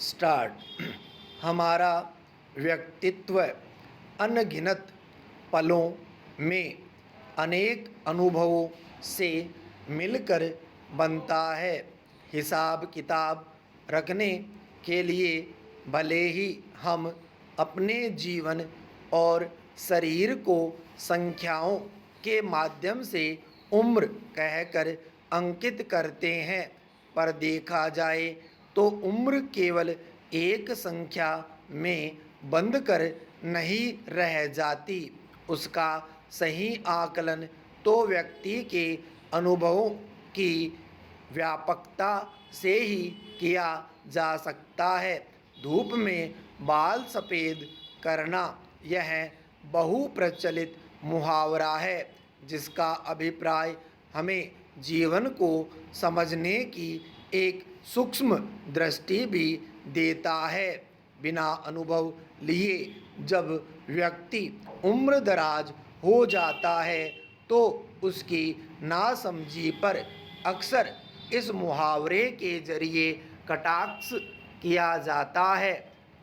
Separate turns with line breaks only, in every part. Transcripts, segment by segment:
Start. हमारा व्यक्तित्व अनगिनत पलों में अनेक अनुभवों से मिलकर बनता है। हिसाब किताब रखने के लिए भले ही हम अपने जीवन और शरीर को संख्याओं के माध्यम से उम्र कहकर अंकित करते हैं, पर देखा जाए तो उम्र केवल एक संख्या में बंद कर नहीं रह जाती। उसका सही आकलन तो व्यक्ति के अनुभवों की व्यापकता से ही किया जा सकता है। धूप में बाल सफ़ेद करना यह बहुप्रचलित मुहावरा है, जिसका अभिप्राय हमें जीवन को समझने की एक सूक्ष्म दृष्टि भी देता है। बिना अनुभव लिए जब व्यक्ति उम्रदराज हो जाता है तो उसकी नासमझी पर अक्सर इस मुहावरे के जरिए कटाक्ष किया जाता है।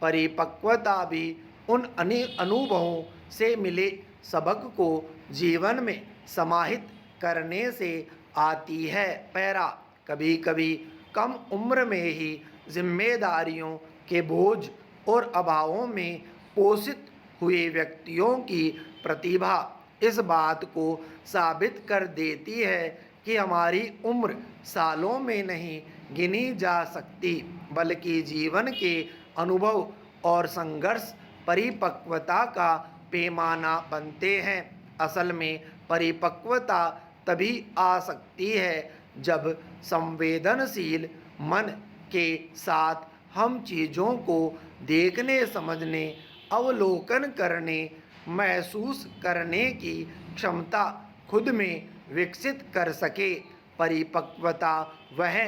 परिपक्वता भी उन अनुभवों से मिले सबक को जीवन में समाहित करने से आती है। पैरा कभी कभी कम उम्र में ही जिम्मेदारियों के बोझ और अभावों में पोषित हुए व्यक्तियों की प्रतिभा इस बात को साबित कर देती है कि हमारी उम्र सालों में नहीं गिनी जा सकती, बल्कि जीवन के अनुभव और संघर्ष परिपक्वता का पैमाना बनते हैं। असल में परिपक्वता तभी आ सकती है जब संवेदनशील मन के साथ हम चीज़ों को देखने, समझने, अवलोकन करने, महसूस करने की क्षमता खुद में विकसित कर सके। परिपक्वता वह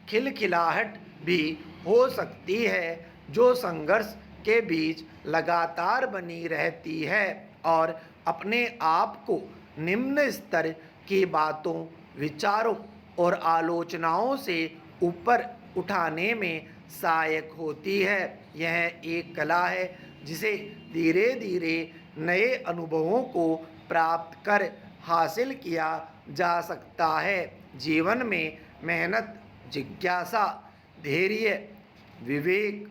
खिलखिलाहट भी हो सकती है जो संघर्ष के बीच लगातार बनी रहती है और अपने आप को निम्न स्तर की बातों, विचारों और आलोचनाओं से ऊपर उठाने में सहायक होती है। यह एक कला है जिसे धीरे धीरे नए अनुभवों को प्राप्त कर हासिल किया जा सकता है। जीवन में मेहनत, जिज्ञासा, धैर्य, विवेक,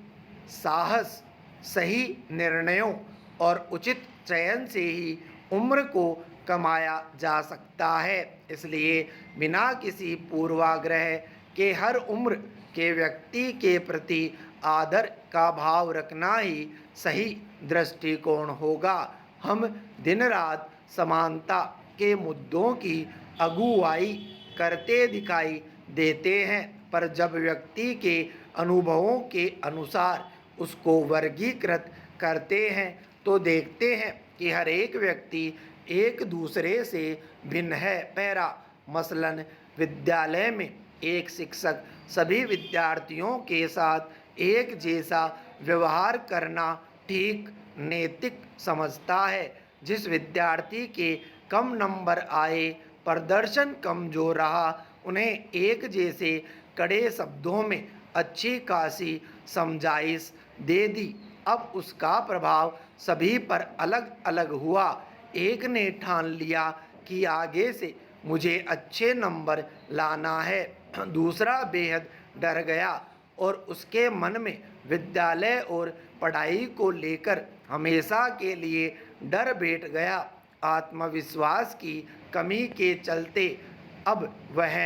साहस, सही निर्णयों और उचित चयन से ही उम्र को कमाया जा सकता है। इसलिए बिना किसी पूर्वाग्रह के हर उम्र के व्यक्ति के प्रति आदर का भाव रखना ही सही दृष्टिकोण होगा। हम दिन रात समानता के मुद्दों की अगुवाई करते दिखाई देते हैं, पर जब व्यक्ति के अनुभवों के अनुसार उसको वर्गीकृत करते हैं तो देखते हैं कि हर एक व्यक्ति एक दूसरे से भिन्न है। पैरा मसलन विद्यालय में एक शिक्षक सभी विद्यार्थियों के साथ एक जैसा व्यवहार करना ठीक नैतिक समझता है। जिस विद्यार्थी के कम नंबर आए, प्रदर्शन कमजोर रहा, उन्हें एक जैसे कड़े शब्दों में अच्छी खासी समझाइश दे दी। अब उसका प्रभाव सभी पर अलग अलग हुआ। एक ने ठान लिया कि आगे से मुझे अच्छे नंबर लाना है, दूसरा बेहद डर गया और उसके मन में विद्यालय और पढ़ाई को लेकर हमेशा के लिए डर बैठ गया। आत्मविश्वास की कमी के चलते अब वह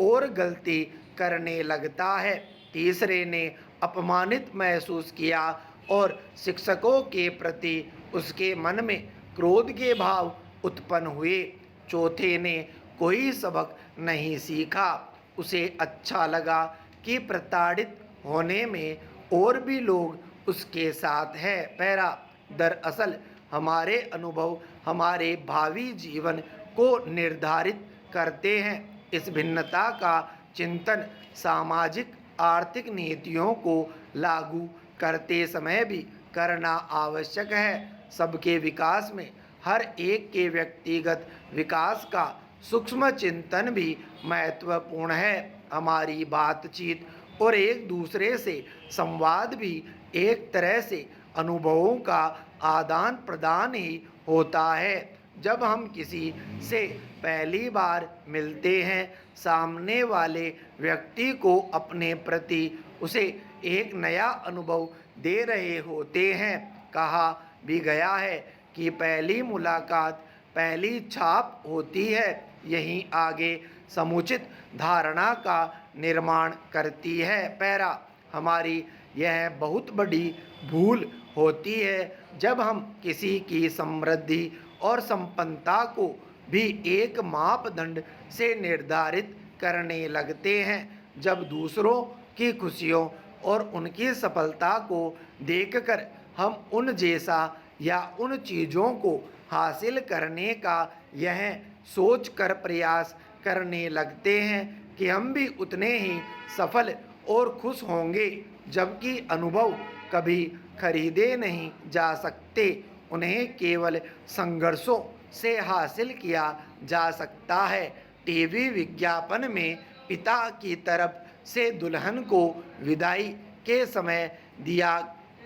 और गलती करने लगता है। तीसरे ने अपमानित महसूस किया और शिक्षकों के प्रति उसके मन में क्रोध के भाव उत्पन्न हुए। चौथे ने कोई सबक नहीं सीखा। उसे अच्छा लगा कि प्रताड़ित होने में और भी लोग उसके साथ हैं। पैरा दरअसल हमारे अनुभव हमारे भावी जीवन को निर्धारित करते हैं। इस भिन्नता का चिंतन सामाजिक आर्थिक नीतियों को लागू करते समय भी करना आवश्यक है। सबके विकास में हर एक के व्यक्तिगत विकास का सूक्ष्म चिंतन भी महत्वपूर्ण है। हमारी बातचीत और एक दूसरे से संवाद भी एक तरह से अनुभवों का आदान प्रदान ही होता है। जब हम किसी से पहली बार मिलते हैं, सामने वाले व्यक्ति को अपने प्रति उसे एक नया अनुभव दे रहे होते हैं। कहा भी गया है कि पहली मुलाकात पहली छाप होती है, यहीं आगे समुचित धारणा का निर्माण करती है। पैरा, हमारी यह बहुत बड़ी भूल होती है जब हम किसी की समृद्धि और संपन्नता को भी एक मापदंड से निर्धारित करने लगते हैं। जब दूसरों की खुशियों और उनकी सफलता को देखकर हम उन जैसा या उन चीज़ों को हासिल करने का यह सोच कर प्रयास करने लगते हैं कि हम भी उतने ही सफल और खुश होंगे, जबकि अनुभव कभी खरीदे नहीं जा सकते। उन्हें केवल संघर्षों से हासिल किया जा सकता है। टीवी विज्ञापन में पिता की तरफ से दुल्हन को विदाई के समय दिया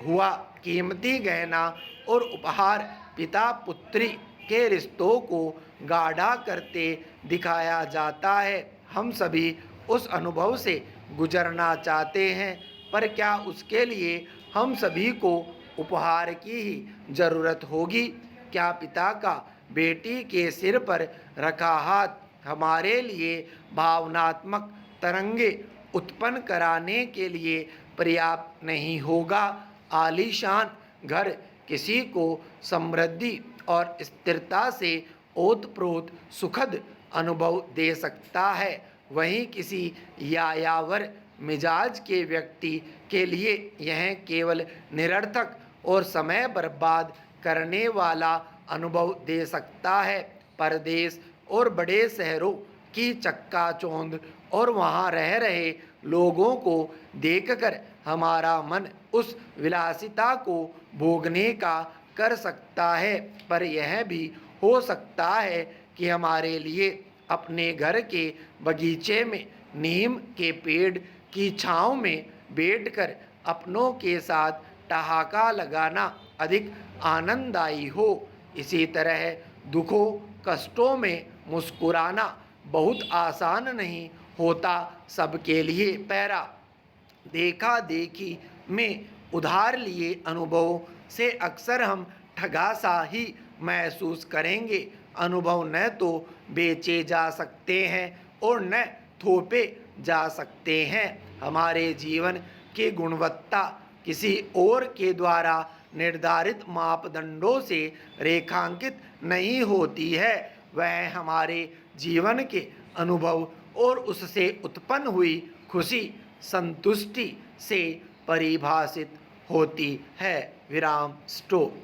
हुआ कीमती गहना और उपहार पिता पुत्री के रिश्तों को गाढ़ा करते दिखाया जाता है। हम सभी उस अनुभव से गुजरना चाहते हैं, पर क्या उसके लिए हम सभी को उपहार की ही ज़रूरत होगी? क्या पिता का बेटी के सिर पर रखा हाथ हमारे लिए भावनात्मक तरंगे उत्पन्न कराने के लिए पर्याप्त नहीं होगा? आलीशान घर किसी को समृद्धि और स्थिरता से ओतप्रोत सुखद अनुभव दे सकता है, वहीं किसी यायावर मिजाज के व्यक्ति के लिए यह केवल निरर्थक और समय बर्बाद करने वाला अनुभव दे सकता है। परदेश और बड़े शहरों की चक्काचौंध और वहाँ रह रहे लोगों को देखकर हमारा मन उस विलासिता को भोगने का कर सकता है, पर यह भी हो सकता है कि हमारे लिए अपने घर के बगीचे में नीम के पेड़ की छांव में बैठकर अपनों के साथ ठहाका लगाना अधिक आनंददायी हो। इसी तरह दुखों कष्टों में मुस्कुराना बहुत आसान नहीं होता सबके लिए। पैरा, देखा देखी में उधार लिए अनुभवों से अक्सर हम ठगा सा ही महसूस करेंगे। अनुभव न तो बेचे जा सकते हैं और न थोपे जा सकते हैं। हमारे जीवन की गुणवत्ता किसी और के द्वारा निर्धारित मापदंडों से रेखांकित नहीं होती है, वह हमारे जीवन के अनुभव और उससे उत्पन्न हुई खुशी संतुष्टि से परिभाषित होती है। विराम स्टॉप।